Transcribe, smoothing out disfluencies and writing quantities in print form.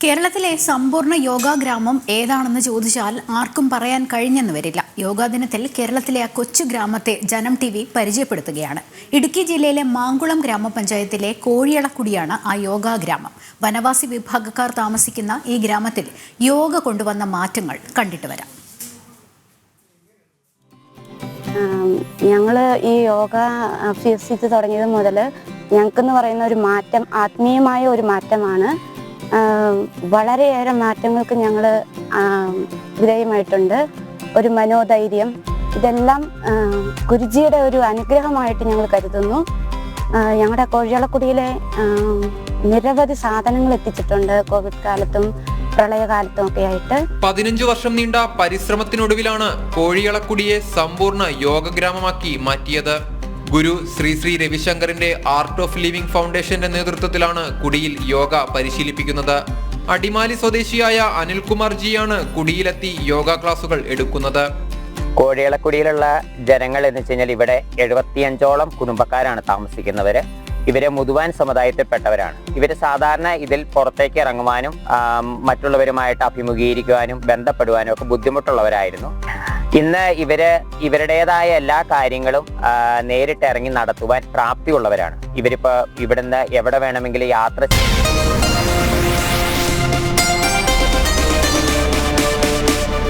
കേരളത്തിലെ സമ്പൂർണ്ണ യോഗാ ഗ്രാമം ഏതാണെന്ന് ചോദിച്ചാൽ ആർക്കും പറയാൻ കഴിഞ്ഞെന്ന് വരില്ല. യോഗാ ദിനത്തിൽ കേരളത്തിലെ ആ കൊച്ചു ഗ്രാമത്തെ ജനം TV പരിചയപ്പെടുത്തുകയാണ്. ഇടുക്കി ജില്ലയിലെ മാങ്കുളം ഗ്രാമപഞ്ചായത്തിലെ കോഴിയളക്കുടിയാണ് ആ യോഗാ ഗ്രാമം. വനവാസി വിഭാഗക്കാർ താമസിക്കുന്ന ഈ ഗ്രാമത്തിൽ യോഗ കൊണ്ടുവന്ന മാറ്റങ്ങൾ കണ്ടിട്ട് വരാം. ഞങ്ങൾ ഈ യോഗ അഭ്യസിച്ച് തുടങ്ങിയത് മുതൽ ഞങ്ങൾക്കെന്ന് പറയുന്ന ഒരു മാറ്റം, ആത്മീയമായ ഒരു മാറ്റമാണ്. വളരെയേറെ മാറ്റങ്ങൾക്ക് ഞങ്ങൾ വിധേയമായിട്ടുണ്ട്. ഒരു മനോധൈര്യം, ഇതെല്ലാം ഗുരുജിയുടെ ഒരു അനുഗ്രഹമായിട്ട് ഞങ്ങൾ കരുതുന്നു. ഞങ്ങളുടെ കോഴിയളക്കുടിയിലെ നിരവധി സാധനങ്ങൾ എത്തിച്ചിട്ടുണ്ട് കോവിഡ് കാലത്തും പ്രളയകാലത്തും ഒക്കെ ആയിട്ട്. 15 വർഷം നീണ്ട പരിശ്രമത്തിനൊടുവിലാണ് കോഴിയളക്കുടിയെ സമ്പൂർണ്ണ യോഗ ഗ്രാമമാക്കി മാറ്റിയത്. ഗുരു ശ്രീ രവിശങ്കറിന്റെ ആർട്ട് ഓഫ് ലിവിംഗ് ഫൗണ്ടേഷന്റെ നേതൃത്വത്തിലാണ് കുടിയിൽ യോഗ പരിശീലിപ്പിക്കുന്നത്. അടിമാലി സ്വദേശിയായ അനിൽകുമാർ ജിയാണ് കുടിയിലെത്തി യോഗ ക്ലാസുകൾ എടുക്കുന്നത്. കോഴിയളക്കുടിയിലുള്ള ജനങ്ങൾ എന്ന് വെച്ച് കഴിഞ്ഞാൽ ഇവിടെ 75ഓളം കുടുംബക്കാരാണ് താമസിക്കുന്നവര്. ഇവര് മുതുവാൻ സമുദായത്തിൽപ്പെട്ടവരാണ്. ഇവര് സാധാരണ ഇതിൽ പുറത്തേക്ക് ഇറങ്ങുവാനും മറ്റുള്ളവരുമായിട്ട് അഭിമുഖീകരിക്കുവാനും ബന്ധപ്പെടുവാനും ഒക്കെ ബുദ്ധിമുട്ടുള്ളവരായിരുന്നു. ഇന്ന് ഇവരുടേതായ എല്ലാ കാര്യങ്ങളും നേരിട്ട് ഇറങ്ങി നടത്തുവാൻ പ്രാപ്തിയുള്ളവരാണ്. ഇവരിപ്പോ ഇവിടുന്ന് എവിടെ വേണമെങ്കിലും യാത്ര